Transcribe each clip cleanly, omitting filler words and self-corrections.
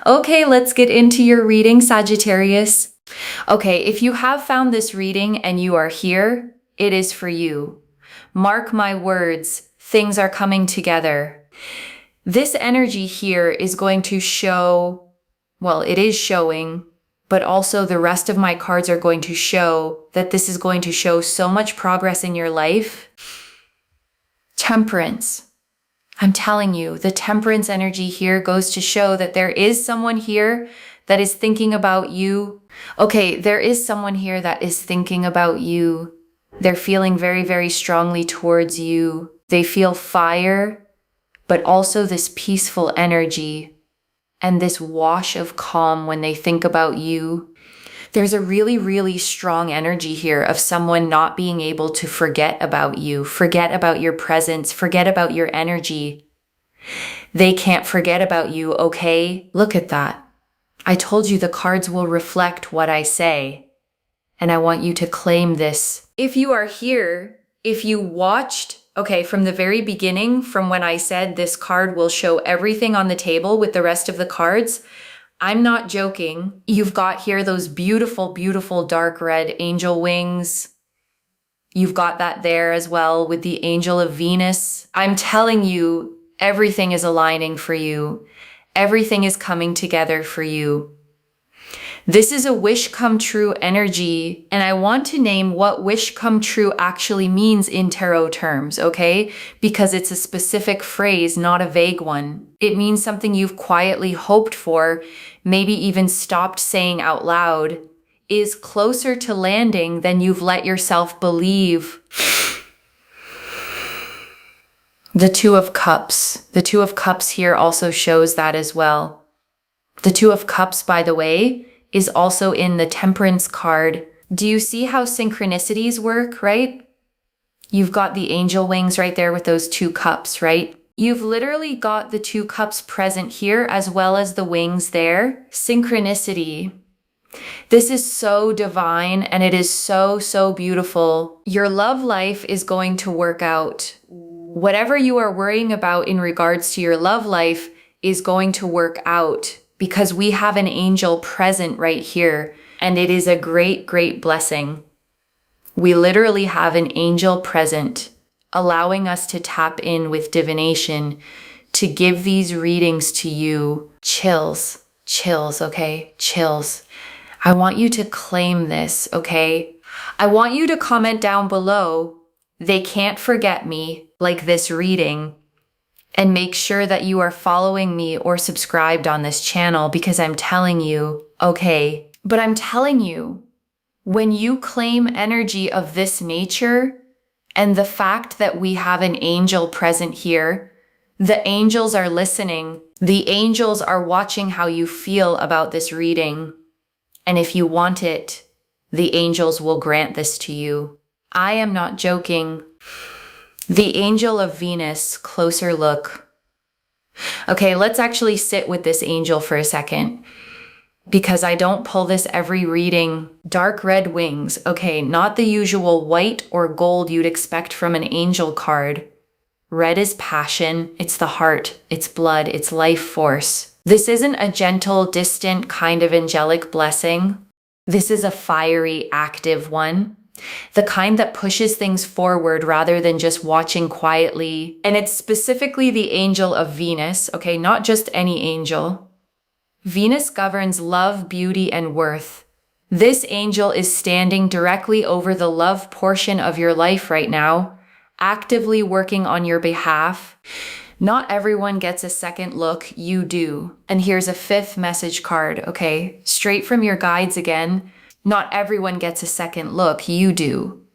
Okay, let's get into your reading, Sagittarius. Okay, if you have found this reading and you are here, it is for you. Mark my words, things are coming together. This energy here is going to show, well, it is showing, but also the rest of my cards are going to show that this is going to show so much progress in your life. Temperance. I'm telling you, the temperance energy here goes to show that there is someone here that is thinking about you. Okay, there is someone here that is thinking about you. They're feeling very, very strongly towards you. They feel fire, but also this peaceful energy and this wash of calm when they think about you. There's a really, really strong energy here of someone not being able to forget about you, forget about your presence, forget about your energy. They can't forget about you, okay? Look at that. I told you the cards will reflect what I say, and I want you to claim this. If you are here, if you watched, okay, from the very beginning, from when I said this card will show everything on the table with the rest of the cards, I'm not joking. You've got here those beautiful, beautiful dark red angel wings. You've got that there as well with the angel of Venus. I'm telling you, everything is aligning for you. Everything is coming together for you. This is a wish come true energy, and I want to name what wish come true actually means in tarot terms, okay? Because it's a specific phrase, not a vague one. It means something you've quietly hoped for, maybe even stopped saying out loud, is closer to landing than you've let yourself believe. The Two of Cups. The Two of Cups here also shows that as well. The Two of Cups, by the way, is also in the Temperance card. Do you see how synchronicities work, right? You've got the angel wings right there with those two cups, right? You've literally got the two cups present here as well as the wings there. Synchronicity. This is so divine and it is so, so beautiful. Your love life is going to work out. Whatever you are worrying about in regards to your love life is going to work out, because we have an angel present right here, and it is a great, great blessing. We literally have an angel present, allowing us to tap in with divination to give these readings to you. Chills, okay? Chills. I want you to claim this, okay? I want you to comment down below, "They can't forget me," like this reading. And make sure that you are following me or subscribed on this channel, because I'm telling you, okay, but I'm telling you, when you claim energy of this nature and the fact that we have an angel present here, the angels are listening. The angels are watching how you feel about this reading. And if you want it, the angels will grant this to you. I am not joking. The angel of Venus, closer look. Okay, let's actually sit with this angel for a second, because I don't pull this every reading. Dark red wings. Okay, not the usual white or gold you'd expect from an angel card. Red is passion, it's the heart, it's blood, it's life force. This isn't a gentle, distant kind of angelic blessing. This is a fiery, active one. The kind that pushes things forward rather than just watching quietly. And it's specifically the angel of Venus, okay, not just any angel. Venus governs love, beauty, and worth. This angel is standing directly over the love portion of your life right now, actively working on your behalf. Not everyone gets a second look, you do. And here's a fifth message card, okay? Straight from your guides again. Not everyone gets a second look, you do.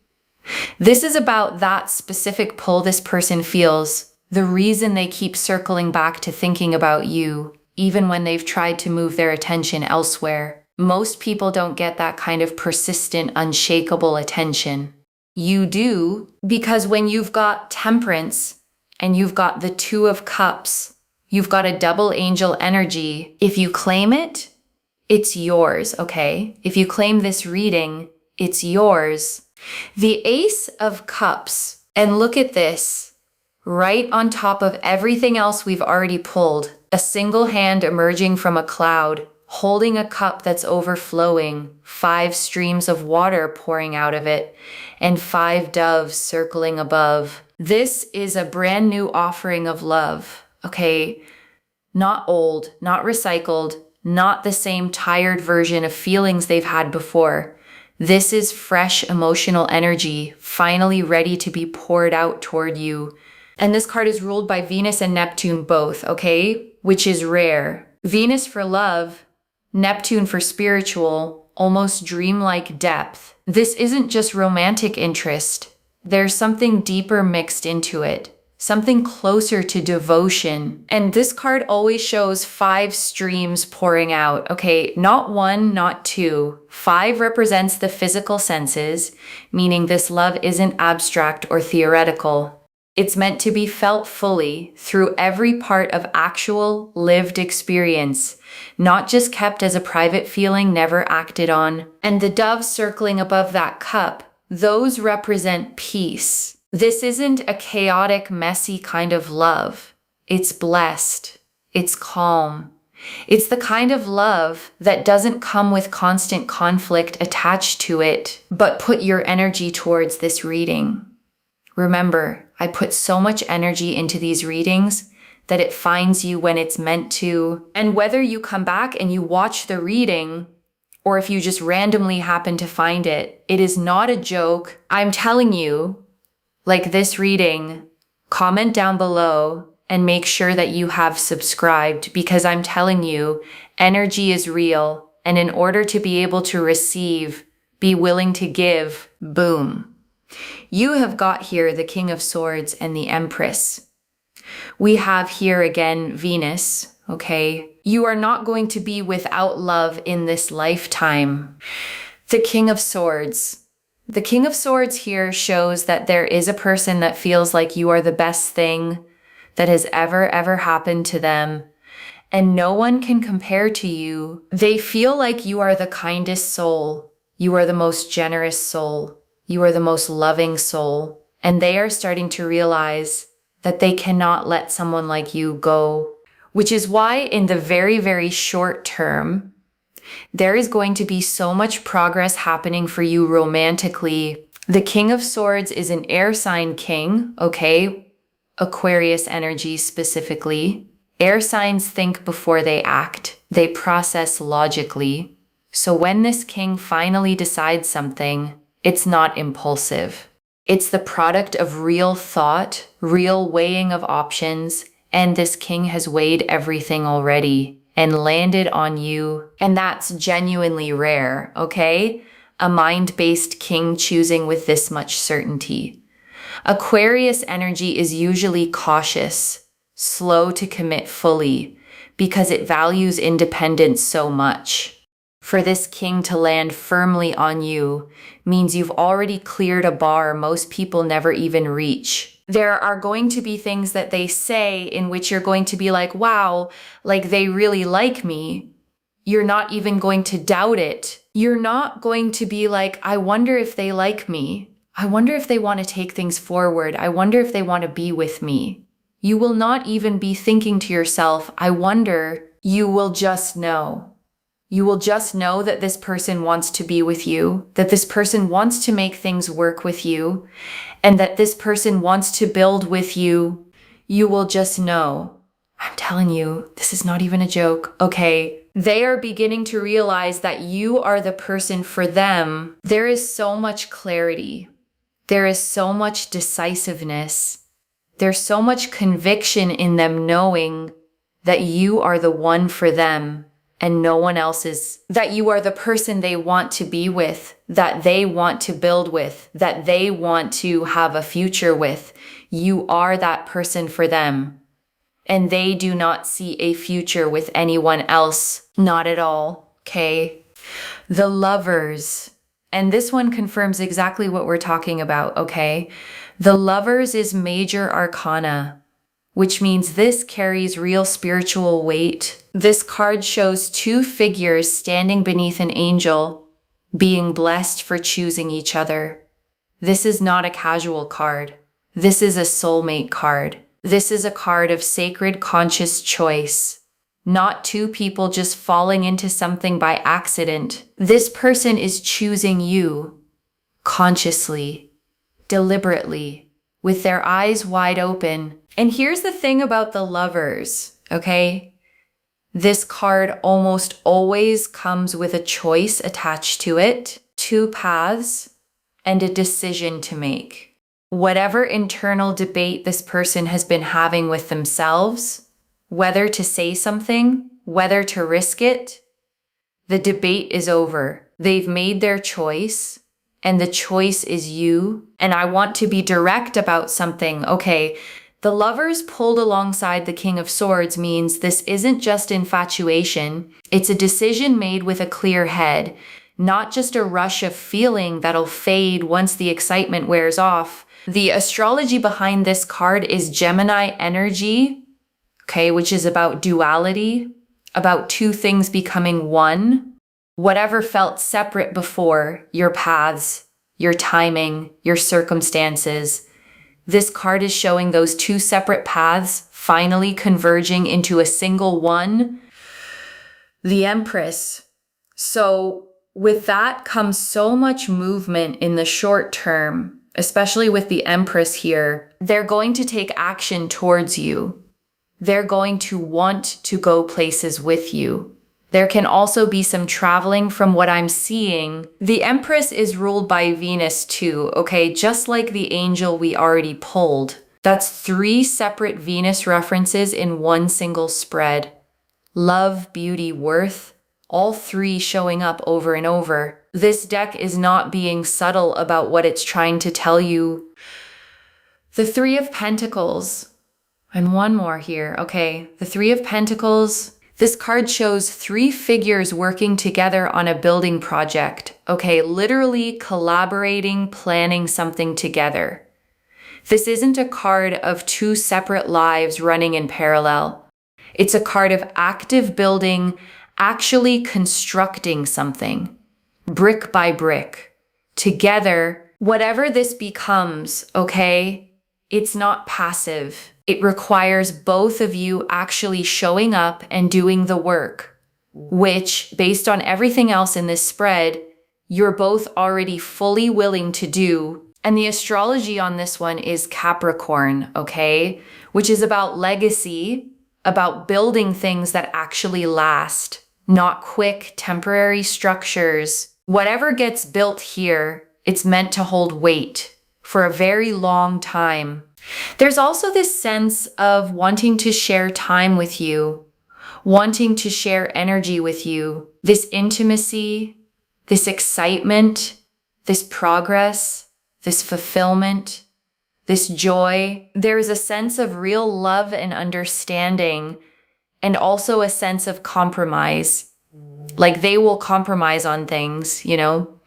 This is about that specific pull this person feels, the reason they keep circling back to thinking about you, even when they've tried to move their attention elsewhere. Most people don't get that kind of persistent, unshakable attention. You do, because when you've got Temperance and you've got the Two of Cups, you've got a double angel energy. If you claim it, it's yours, okay? If you claim this reading, it's yours. The Ace of Cups, and look at this, right on top of everything else we've already pulled. a single hand emerging from a cloud, holding a cup that's overflowing, 5 streams of water pouring out of it, and 5 doves circling above. This is a brand new offering of love, okay? Not old, not recycled, not the same tired version of feelings they've had before. This is fresh emotional energy, finally ready to be poured out toward you. And this card is ruled by Venus and Neptune both, okay? Which is rare. Venus for love, Neptune for spiritual, almost dreamlike depth. This isn't just romantic interest. There's something deeper mixed into it. Something closer to devotion. And this card always shows 5 streams pouring out, okay? Not 1, not 2. 5 represents the physical senses, meaning this love isn't abstract or theoretical. It's meant to be felt fully through every part of actual lived experience, not just kept as a private feeling never acted on. And the doves circling above that cup, those represent peace. This isn't a chaotic, messy kind of love. It's blessed. It's calm. It's the kind of love that doesn't come with constant conflict attached to it, but put your energy towards this reading. Remember, I put so much energy into these readings that it finds you when it's meant to. And whether you come back and you watch the reading, or if you just randomly happen to find it, it is not a joke. I'm telling you, like this reading, comment down below and make sure that you have subscribed, because I'm telling you, energy is real. And in order to be able to receive, be willing to give, boom. You have got here the King of Swords and the Empress. We have here again Venus, okay? You are not going to be without love in this lifetime. The King of Swords. The King of Swords here shows that there is a person that feels like you are the best thing that has ever happened to them, and no one can compare to you. They feel like you are the kindest soul. You are the most generous soul. You are the most loving soul, and they are starting to realize that they cannot let someone like you go, which is why in the very short term, there is going to be so much progress happening for you romantically. The King of Swords is an air sign king, okay? Aquarius energy specifically. Air signs think before they act. They process logically. So when this king finally decides something, it's not impulsive. It's the product of real thought, real weighing of options, and this king has weighed everything already and landed on you. And that's genuinely rare, okay? A mind-based king choosing with this much certainty. Aquarius energy is usually cautious, slow to commit fully, because it values independence so much. For this king to land firmly on you means you've already cleared a bar most people never even reach. There are going to be things that they say in which you're going to be like, wow, like they really like me. You're not even going to doubt it. You're not going to be like, I wonder if they like me. I wonder if they want to take things forward. I wonder if they want to be with me. You will not even be thinking to yourself, I wonder. You will just know. You will just know that this person wants to be with you, that this person wants to make things work with you, and that this person wants to build with you. You will just know. I'm telling you, this is not even a joke, okay? They are beginning to realize that you are the person for them. There is so much clarity. There is so much decisiveness. There's so much conviction in them knowing that you are the one for them. And no one else is, that you are the person they want to be with, that they want to build with, that they want to have a future with. You are that person for them. And they do not see a future with anyone else. Not at all, okay? The Lovers. And this one confirms exactly what we're talking about, okay? The Lovers is major arcana, which means this carries real spiritual weight. This card shows 2 figures standing beneath an angel, being blessed for choosing each other. This is not a casual card. This is a soulmate card. This is a card of sacred conscious choice. not two people just falling into something by accident. This person is choosing you consciously, deliberately, with their eyes wide open. And here's the thing about the Lovers, okay? This card almost always comes with a choice attached to it, two paths, and a decision to make. Whatever internal debate this person has been having with themselves, whether to say something, whether to risk it, the debate is over. They've made their choice, and the choice is you. And I want to be direct about something. Okay, the Lovers pulled alongside the King of Swords means this isn't just infatuation. It's a decision made with a clear head, not just a rush of feeling that'll fade once the excitement wears off. The astrology behind this card is Gemini energy, okay, which is about duality, about two things becoming one. Whatever felt separate before, your paths, your timing, your circumstances. This card is showing those two separate paths finally converging into a single one. The Empress. So with that comes so much movement in the short term, especially with the Empress here. They're going to take action towards you. They're going to want to go places with you. There can also be some traveling from what I'm seeing. The Empress is ruled by Venus too, okay? Just like the angel we already pulled. That's 3 separate Venus references in one single spread. Love, beauty, worth, all 3 showing up over and over. This deck is not being subtle about what it's trying to tell you. The 3 of Pentacles. And one more here. Okay, the 3 of Pentacles. This card shows 3 figures working together on a building project. Okay, literally collaborating, planning something together. This isn't a card of 2 separate lives running in parallel. It's a card of active building, actually constructing something, brick by brick, together. Whatever this becomes, okay, it's not passive. It requires both of you actually showing up and doing the work, which, based on everything else in this spread, you're both already fully willing to do. And the astrology on this one is Capricorn, okay, which is about legacy, about building things that actually last, not quick, temporary structures. Whatever gets built here, it's meant to hold weight for a very long time. There's also this sense of wanting to share time with you, wanting to share energy with you, this intimacy, this excitement, this progress, this fulfillment, this joy. There's a sense of real love and understanding, and also a sense of compromise. Like they will compromise on things, you know?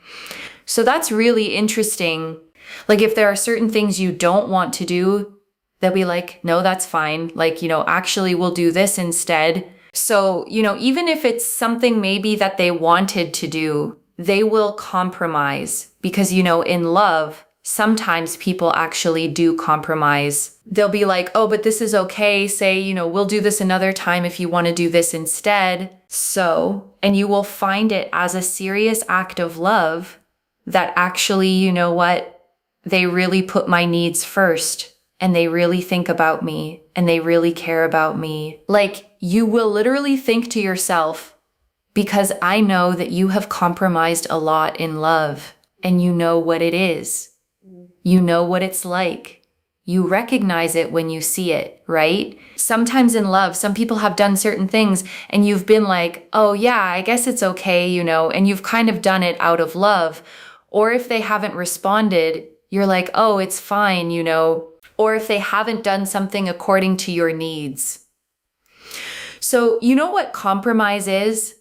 So that's really interesting. Like if there are certain things you don't want to do, they'll be like, no, that's fine. Like, you know, actually we'll do this instead. So, you know, even if it's something maybe that they wanted to do, they will compromise because, you know, in love, sometimes people actually do compromise. They'll be like, oh, but this is okay. Say, you know, we'll do this another time if you want to do this instead. So, and you will find it as a serious act of love that actually, you know what? They really put my needs first and they really think about me and they really care about me. Like you will literally think to yourself, because I know that you have compromised a lot in love and you know what it is. You know what it's like. You recognize it when you see it, right? Sometimes in love, some people have done certain things and you've been like, oh yeah, I guess it's okay, you know, and you've kind of done it out of love. Or if they haven't responded, you're like, oh, it's fine, you know, or if they haven't done something according to your needs. So you know what compromise is?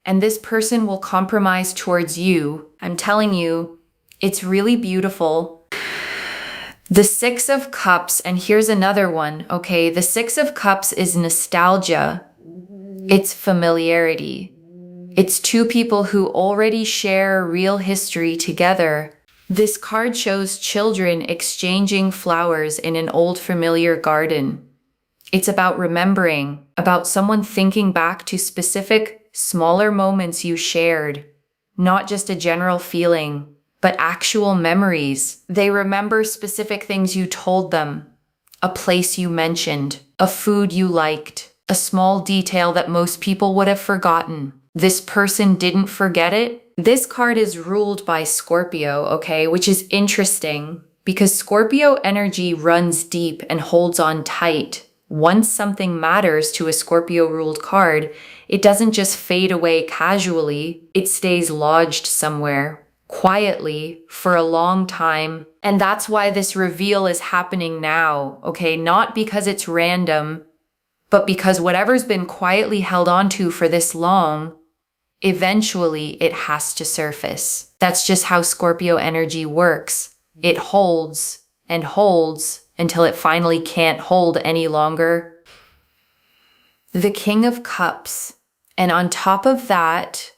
And this person will compromise towards you. I'm telling you, it's really beautiful. The 6 of Cups, and here's another one, okay? The 6 of Cups is nostalgia. It's familiarity. It's 2 people who already share real history together. This card shows children exchanging flowers in an old familiar garden. It's about remembering, about someone thinking back to specific, smaller moments you shared, not just a general feeling, but actual memories. They remember specific things you told them, a place you mentioned, a food you liked, a small detail that most people would have forgotten. This person didn't forget it. This card is ruled by Scorpio, okay, which is interesting because Scorpio energy runs deep and holds on tight. Once something matters to a Scorpio-ruled card, it doesn't just fade away casually, it stays lodged somewhere, quietly, for a long time. And that's why this reveal is happening now, okay? Not because it's random, but because whatever's been quietly held onto for this long, eventually it has to surface. That's just how Scorpio energy works. It holds and holds until it finally can't hold any longer. The King of Cups. And on top of that,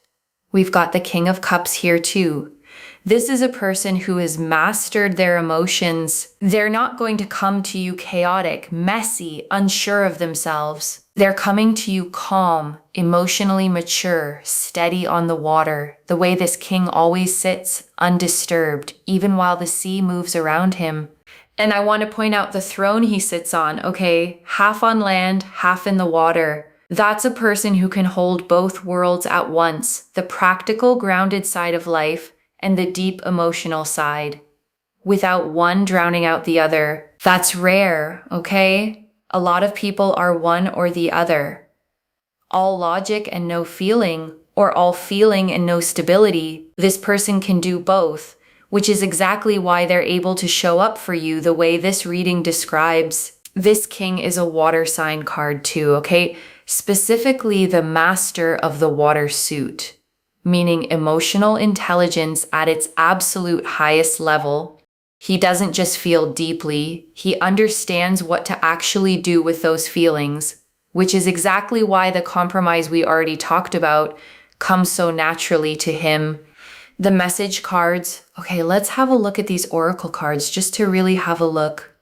we've got the King of Cups here too. This is a person who has mastered their emotions. They're not going to come to you chaotic, messy, unsure of themselves. They're coming to you calm, emotionally mature, steady on the water, the way this king always sits, undisturbed, even while the sea moves around him. And I want to point out the throne he sits on, okay? Half on land, half in the water. That's a person who can hold both worlds at once, the practical, grounded side of life and the deep emotional side, without one drowning out the other. That's rare, okay? A lot of people are one or the other. All logic and no feeling, or all feeling and no stability. This person can do both, which is exactly why they're able to show up for you the way this reading describes. This king is a water sign card too, okay? Specifically the master of the water suit, meaning emotional intelligence at its absolute highest level. He doesn't just feel deeply, he understands what to actually do with those feelings, which is exactly why the compromise we already talked about comes so naturally to him. The message cards. Okay, let's have a look at these oracle cards just to really have a look.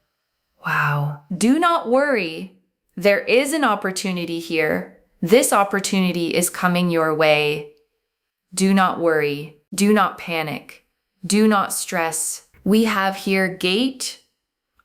Wow. Do not worry. There is an opportunity here. This opportunity is coming your way. Do not worry. Do not panic. Do not stress. We have here gate,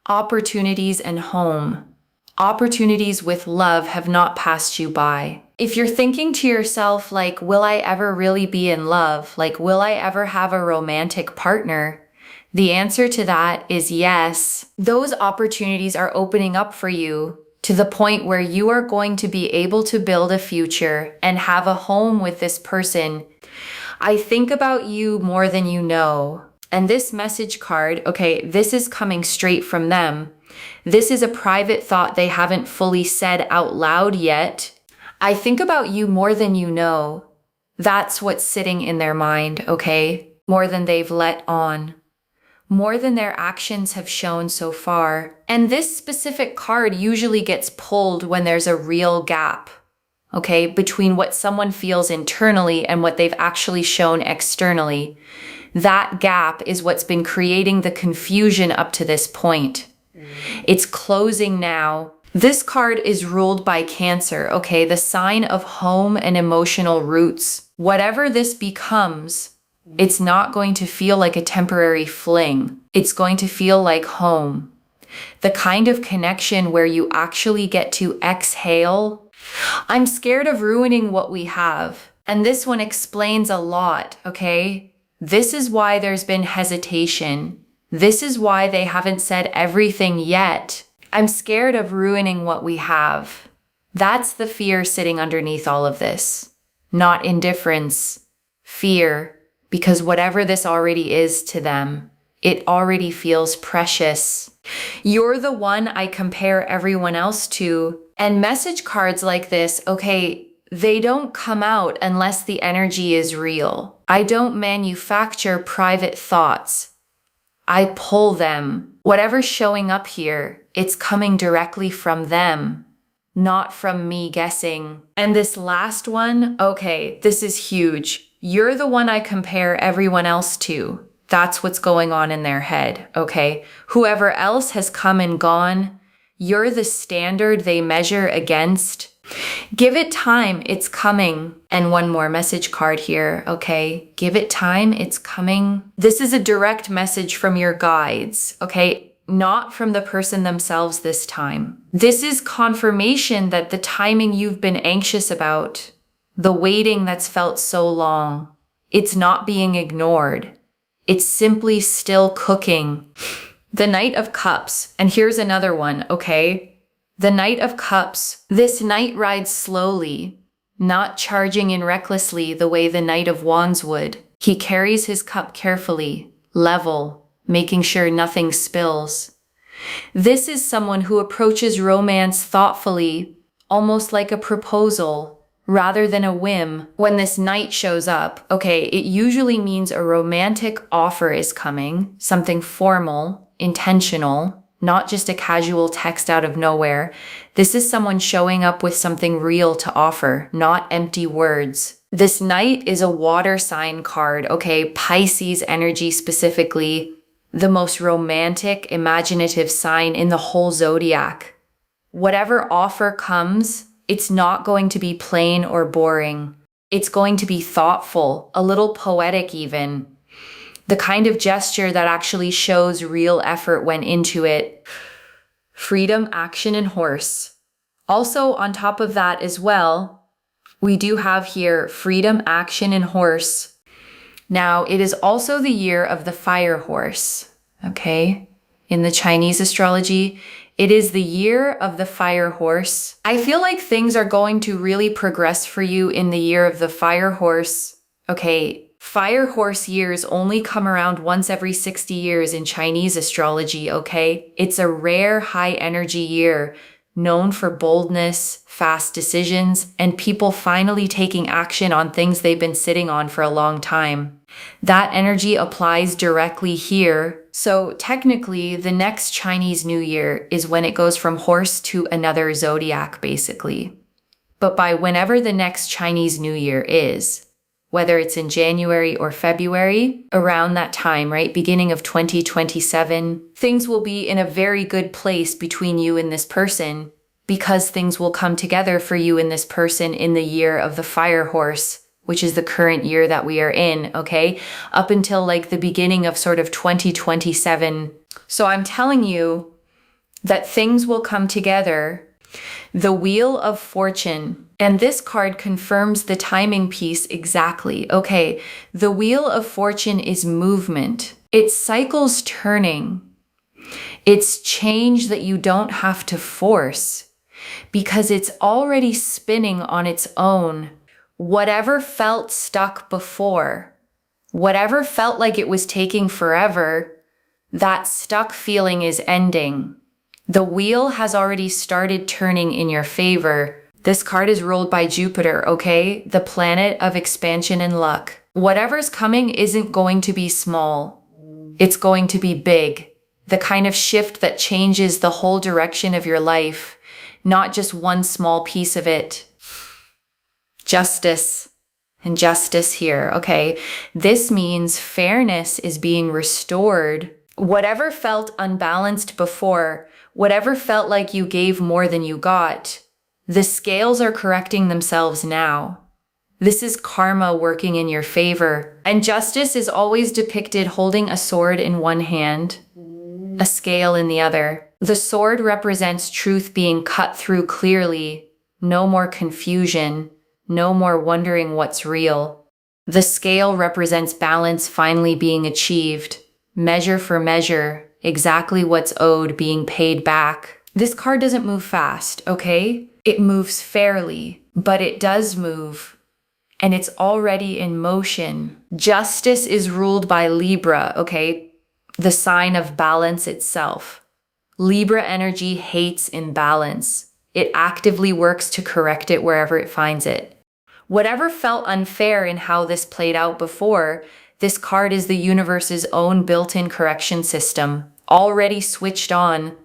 opportunities, and home. Opportunities with love have not passed you by. If you're thinking to yourself, like, will I ever really be in love? Like, will I ever have a romantic partner? The answer to that is yes. Those opportunities are opening up for you to the point where you are going to be able to build a future and have a home with this person. I think about you more than you know. And this message card, okay, this is coming straight from them. This is a private thought they haven't fully said out loud yet. I think about you more than you know. That's what's sitting in their mind, okay? More than they've let on. More than their actions have shown so far. And this specific card usually gets pulled when there's a real gap, okay, between what someone feels internally and what they've actually shown externally. That gap is what's been creating the confusion up to this point. It's closing now. This card is ruled by Cancer, okay, the sign of home and emotional roots. Whatever this becomes, it's not going to feel like a temporary fling. It's going to feel like home. The kind of connection where you actually get to exhale. I'm scared of ruining what we have. And this one explains a lot, okay? This is why there's been hesitation. This is why they haven't said everything yet. I'm scared of ruining what we have. That's the fear sitting underneath all of this. Not indifference, fear, because whatever this already is to them, it already feels precious. You're the one I compare everyone else to. And message cards like this, okay, they don't come out unless the energy is real. I don't manufacture private thoughts. I pull them. Whatever's showing up here, it's coming directly from them, not from me guessing. And this last one, okay, this is huge. You're the one I compare everyone else to. That's what's going on in their head, okay? Whoever else has come and gone, You're the standard they measure against. Give it time, it's coming. And one more message card here, okay? Give it time, it's coming. This is a direct message from your guides, okay? Not from the person themselves this time. This is confirmation that the timing you've been anxious about, the waiting that's felt so long, it's not being ignored. It's simply still cooking. The Knight of Cups, and here's another one, okay? The Knight of Cups, this knight rides slowly, not charging in recklessly the way the Knight of Wands would. He carries his cup carefully, level, making sure nothing spills. This is someone who approaches romance thoughtfully, almost like a proposal, rather than a whim. When this knight shows up, okay, it usually means a romantic offer is coming, something formal, intentional, not just a casual text out of nowhere. This is someone showing up with something real to offer, not empty words. This knight is a water sign card, okay? Pisces energy specifically, the most romantic, imaginative sign in the whole zodiac. Whatever offer comes, it's not going to be plain or boring. It's going to be thoughtful, a little poetic even. The kind of gesture that actually shows real effort went into it. Freedom, action, and horse. Also, on top of that as well, we do have here freedom, action, and horse. Now, it is also the year of the fire horse, okay? In the Chinese astrology, it is the year of the fire horse. I feel like things are going to really progress for you in the year of the fire horse, okay? Fire horse years only come around once every 60 years in Chinese astrology, okay? It's a rare high energy year, known for boldness, fast decisions, and people finally taking action on things they've been sitting on for a long time. That energy applies directly here. So technically, the next Chinese New Year is when it goes from horse to another zodiac, basically. But by whenever the next Chinese New Year is, whether it's in January or February, around that time, right, beginning of 2027, things will be in a very good place between you and this person because things will come together for you and this person in the year of the fire horse, which is the current year that we are in, okay? Up until like the beginning of sort of 2027. So I'm telling you that things will come together. The Wheel of Fortune. And this card confirms the timing piece exactly. Okay, the Wheel of Fortune is movement. It's cycles turning. It's change that you don't have to force because it's already spinning on its own. Whatever felt stuck before, whatever felt like it was taking forever, that stuck feeling is ending. The wheel has already started turning in your favor. This card is ruled by Jupiter, okay? The planet of expansion and luck. Whatever's coming isn't going to be small. It's going to be big. The kind of shift that changes the whole direction of your life, not just one small piece of it. Justice and justice here, okay? This means fairness is being restored. Whatever felt unbalanced before, whatever felt like you gave more than you got, the scales are correcting themselves now. This is karma working in your favor. And justice is always depicted holding a sword in one hand, a scale in the other. The sword represents truth being cut through clearly, no more confusion, no more wondering what's real. The scale represents balance finally being achieved, measure for measure, exactly what's owed being paid back. This card doesn't move fast, okay? It moves fairly, but it does move, and it's already in motion. Justice is ruled by Libra, okay? The sign of balance itself. Libra energy hates imbalance. It actively works to correct it wherever it finds it. Whatever felt unfair in how this played out before, this card is the universe's own built-in correction system, already switched on.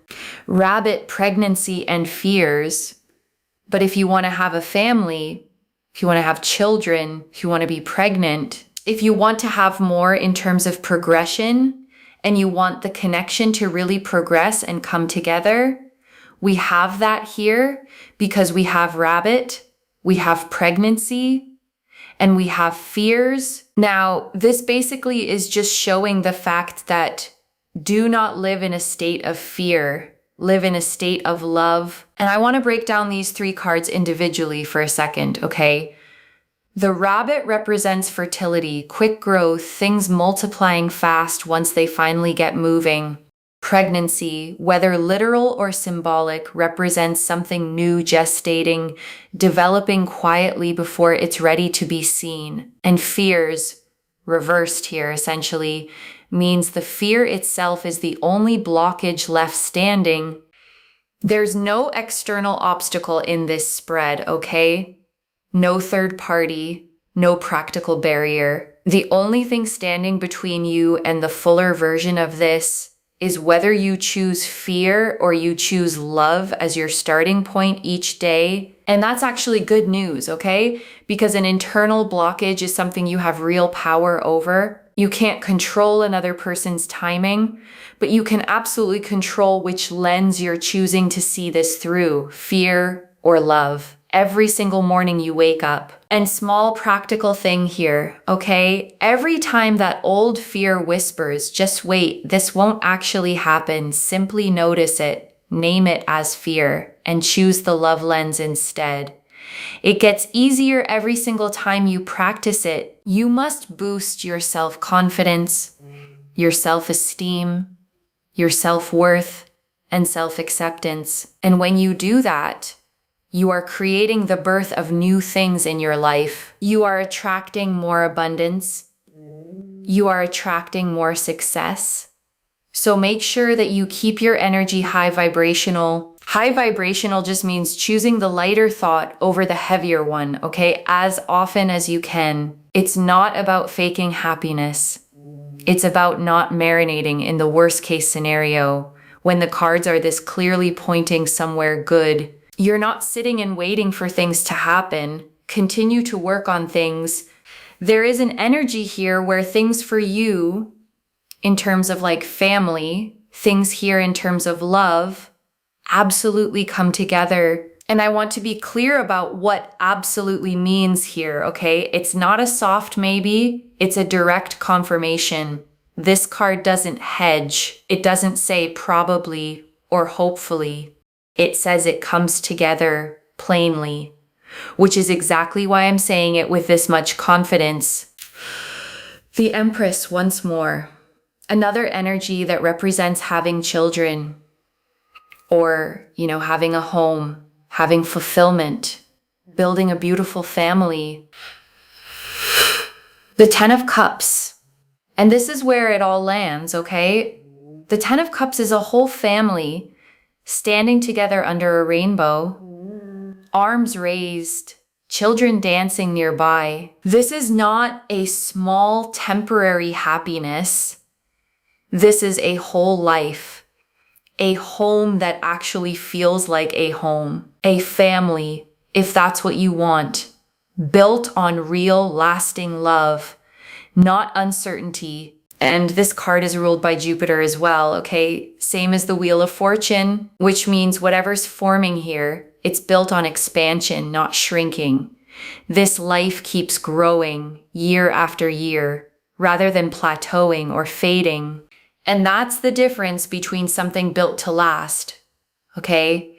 Rabbit, pregnancy, and fears. But if you want to have a family, if you want to have children, if you want to be pregnant, if you want to have more in terms of progression, and you want the connection to really progress and come together, We have that here because we have rabbit, we have pregnancy, and we have fears. Now, this basically is just showing the fact that do not live in a state of fear. Live in a state of love. And I want to break down these 3 cards individually for a second, okay? The rabbit represents fertility, quick growth, things multiplying fast once they finally get moving. Pregnancy, whether literal or symbolic, represents something new gestating, developing quietly before it's ready to be seen. And fears, reversed here essentially, means the fear itself is the only blockage left standing. There's no external obstacle in this spread, okay? No third party, no practical barrier. The only thing standing between you and the fuller version of this is whether you choose fear or you choose love as your starting point each day. And that's actually good news, okay? Because an internal blockage is something you have real power over. You can't control another person's timing, but you can absolutely control which lens you're choosing to see this through, fear or love. Every single morning you wake up. And small practical thing here, okay? Every time that old fear whispers, just wait, this won't actually happen. Simply notice it, name it as fear, and choose the love lens instead. It gets easier every single time you practice it. You must boost your self-confidence, your self-esteem, your self-worth, and self-acceptance. And when you do that, you are creating the birth of new things in your life. You are attracting more abundance. You are attracting more success. So make sure that you keep your energy high vibrational. High vibrational just means choosing the lighter thought over the heavier one, okay? As often as you can. It's not about faking happiness. It's about not marinating in the worst case scenario when the cards are this clearly pointing somewhere good. You're not sitting and waiting for things to happen. Continue to work on things. There is an energy here where things for you, in terms of like family, things here in terms of love, absolutely come together. And I want to be clear about what absolutely means here, okay? It's not a soft maybe, it's a direct confirmation. This card doesn't hedge. It doesn't say probably or hopefully. It says it comes together plainly, which is exactly why I'm saying it with this much confidence. The Empress once more. Another energy that represents having children or, having a home, having fulfillment, building a beautiful family. The Ten of Cups. And this is where it all lands, okay? The Ten of Cups is a whole family standing together under a rainbow, arms raised, children dancing nearby. This is not a small temporary happiness. This is a whole life, a home that actually feels like a home, a family, if that's what you want, built on real, lasting love, not uncertainty. And this card is ruled by Jupiter as well, okay? Same as the Wheel of Fortune, which means whatever's forming here, it's built on expansion, not shrinking. This life keeps growing year after year, rather than plateauing or fading. And that's the difference between something built to last, okay,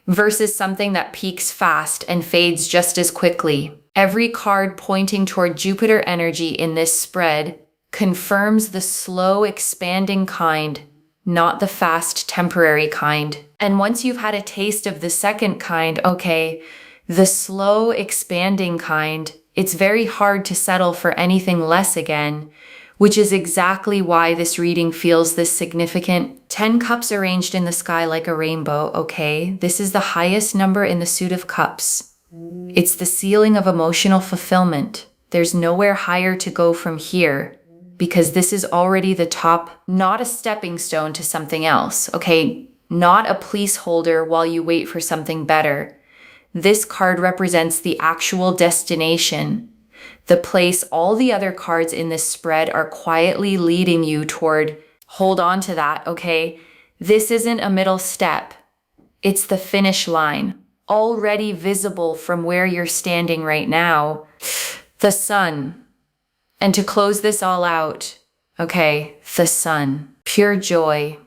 versus something that peaks fast and fades just as quickly. Every card pointing toward Jupiter energy in this spread confirms the slow expanding kind, not the fast temporary kind. And once you've had a taste of the second kind, okay, the slow expanding kind, it's very hard to settle for anything less again, which is exactly why this reading feels this significant. 10 cups arranged in the sky like a rainbow, okay? This is the highest number in the suit of cups. It's the ceiling of emotional fulfillment. There's nowhere higher to go from here because this is already the top, not a stepping stone to something else, okay? Not a placeholder while you wait for something better. This card represents the actual destination, the place all the other cards in this spread are quietly leading you toward. Hold on to that, okay? This isn't a middle step. It's the finish line, already visible from where you're standing right now. The sun. And to close this all out, okay, the sun. Pure joy,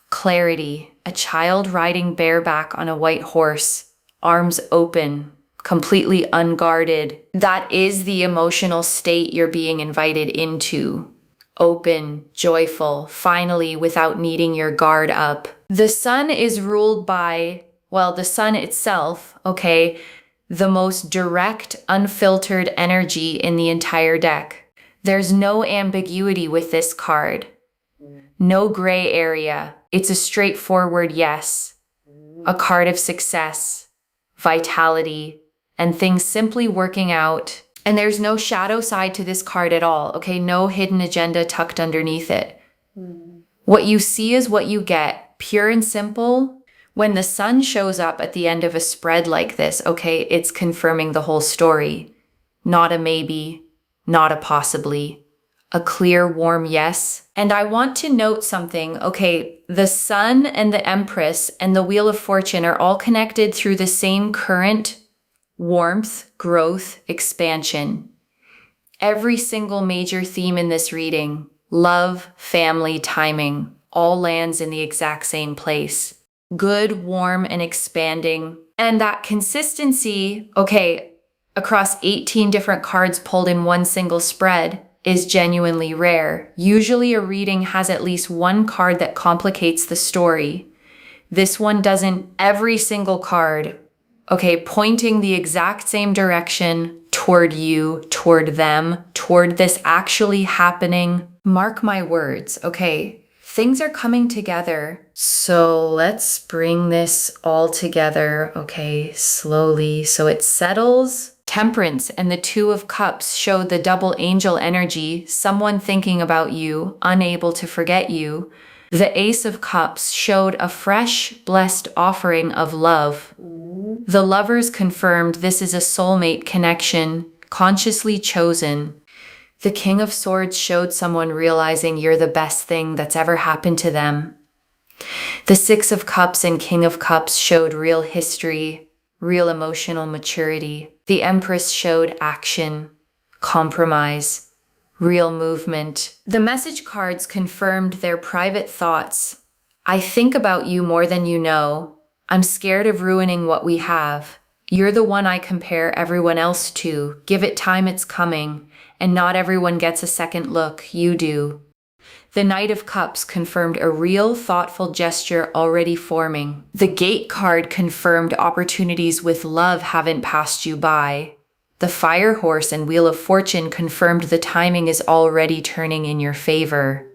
clarity, a child riding bareback on a white horse, arms open, completely unguarded. That is the emotional state you're being invited into. Open, joyful, finally, without needing your guard up. The sun is ruled by, well, the sun itself, okay, the most direct, unfiltered energy in the entire deck. There's no ambiguity with this card. No gray area. It's a straightforward yes. A card of success, vitality, and things simply working out. And there's no shadow side to this card at all, okay? No hidden agenda tucked underneath it. What you see is what you get, pure and simple. When the sun shows up at the end of a spread like this, okay, it's confirming the whole story. Not a maybe, not a possibly. A clear, warm yes. And I want to note something, okay? The sun and the Empress and the Wheel of Fortune are all connected through the same current, warmth, growth, expansion. Every single major theme in this reading, love, family, timing, all lands in the exact same place. Good, warm, and expanding. And that consistency, okay, across 18 different cards pulled in one single spread is genuinely rare. Usually a reading has at least one card that complicates the story. This one doesn't. Every single card, okay, pointing the exact same direction toward you, toward them, toward this actually happening. Mark my words, okay? Things are coming together. So let's bring this all together, okay, slowly. So it settles. Temperance and the Two of Cups show the double angel energy, someone thinking about you, unable to forget you. The Ace of Cups showed a fresh, blessed offering of love. The Lovers confirmed this is a soulmate connection, consciously chosen. The King of Swords showed someone realizing you're the best thing that's ever happened to them. The Six of Cups and King of Cups showed real history, real emotional maturity. The Empress showed action, compromise, real movement. The message cards confirmed their private thoughts. I think about you more than you know. I'm scared of ruining what we have. You're the one I compare everyone else to. Give it time, it's coming. And not everyone gets a second look. You do. The Knight of Cups confirmed a real, thoughtful gesture already forming. The Gate card confirmed opportunities with love haven't passed you by. The Fire Horse and Wheel of Fortune confirmed the timing is already turning in your favor.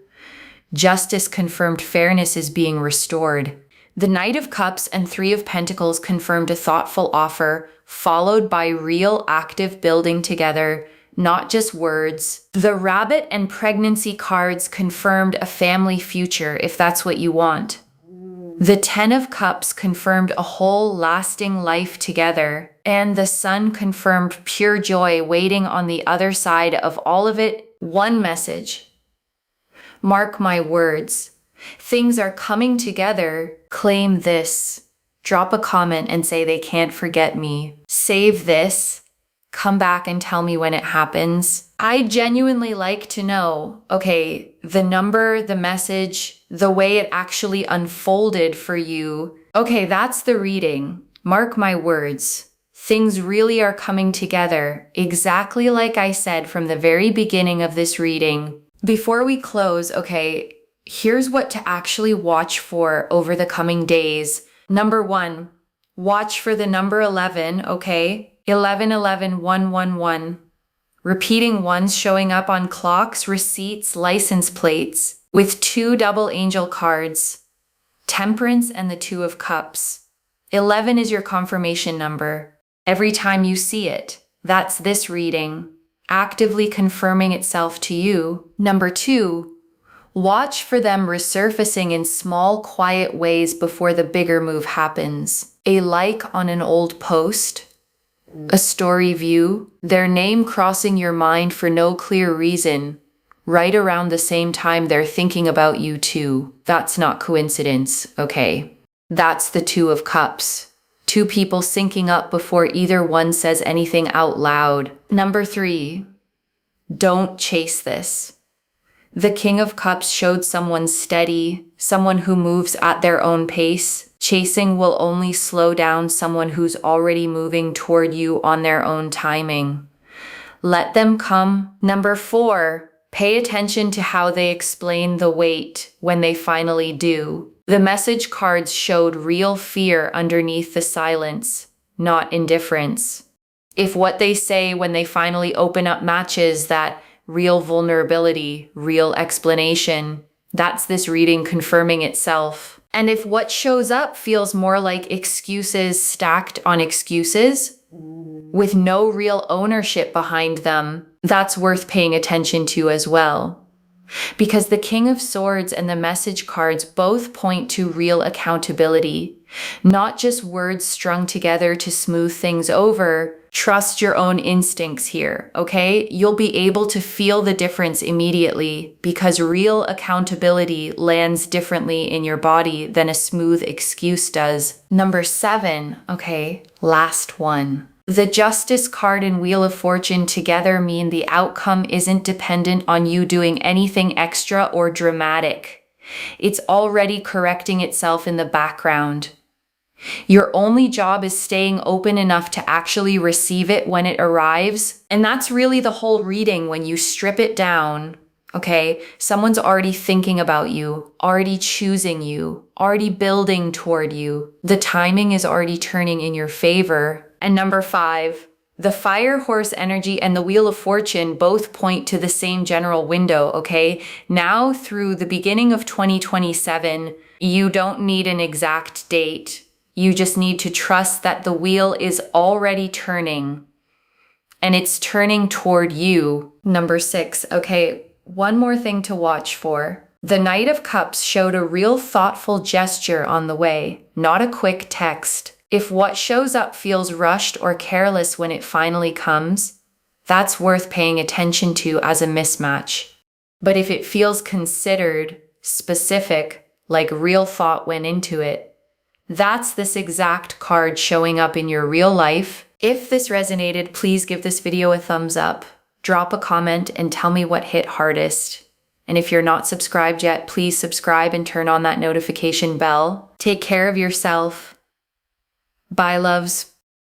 Justice confirmed fairness is being restored. The Knight of Cups and Three of Pentacles confirmed a thoughtful offer, followed by real active building together, not just words. The Rabbit and Pregnancy cards confirmed a family future if that's what you want. The Ten of Cups confirmed a whole lasting life together. And the Sun confirmed pure joy waiting on the other side of all of it. One message. Mark my words. Things are coming together. Claim this. Drop a comment and say they can't forget me. Save this. Come back and tell me when it happens. I genuinely like to know, okay, the number, the message, the way it actually unfolded for you. Okay, that's the reading. Mark my words. Things really are coming together, exactly like I said from the very beginning of this reading. Before we close, okay, here's what to actually watch for over the coming days. Number 1, watch for the number 11, okay? 11, 11, 1, 1, 1. Repeating ones showing up on clocks, receipts, license plates, with 2 double angel cards, Temperance and the Two of Cups. 11 is your confirmation number. Every time you see it, that's this reading, actively confirming itself to you. Number 2, watch for them resurfacing in small, quiet ways before the bigger move happens. A like on an old post, a story view, their name crossing your mind for no clear reason, right around the same time they're thinking about you too. That's not coincidence, okay? That's the Two of Cups. Two people syncing up before either one says anything out loud. Number 3, don't chase this. The King of Cups showed someone steady, someone who moves at their own pace. Chasing will only slow down someone who's already moving toward you on their own timing. Let them come. Number 4, pay attention to how they explain the wait when they finally do. The message cards showed real fear underneath the silence, not indifference. If what they say when they finally open up matches that real vulnerability, real explanation, that's this reading confirming itself. And if what shows up feels more like excuses stacked on excuses, with no real ownership behind them, that's worth paying attention to as well. Because the King of Swords and the message cards both point to real accountability, not just words strung together to smooth things over. Trust your own instincts here, okay? You'll be able to feel the difference immediately because real accountability lands differently in your body than a smooth excuse does. Number 7, okay, last one. The Justice card and Wheel of Fortune together mean the outcome isn't dependent on you doing anything extra or dramatic. It's already correcting itself in the background. Your only job is staying open enough to actually receive it when it arrives. And that's really the whole reading when you strip it down. Okay, someone's already thinking about you, already choosing you, already building toward you. The timing is already turning in your favor. And number 5, the Fire Horse energy and the Wheel of Fortune both point to the same general window, okay? Now through the beginning of 2027, you don't need an exact date. You just need to trust that the wheel is already turning and it's turning toward you. Number 6, okay, one more thing to watch for. The Knight of Cups showed a real thoughtful gesture on the way, not a quick text. If what shows up feels rushed or careless when it finally comes, that's worth paying attention to as a mismatch. But if it feels considered, specific, like real thought went into it, that's this exact card showing up in your real life. If this resonated, please give this video a thumbs up, drop a comment, and tell me what hit hardest. And if you're not subscribed yet, please subscribe and turn on that notification bell. Take care of yourself. Bye, loves.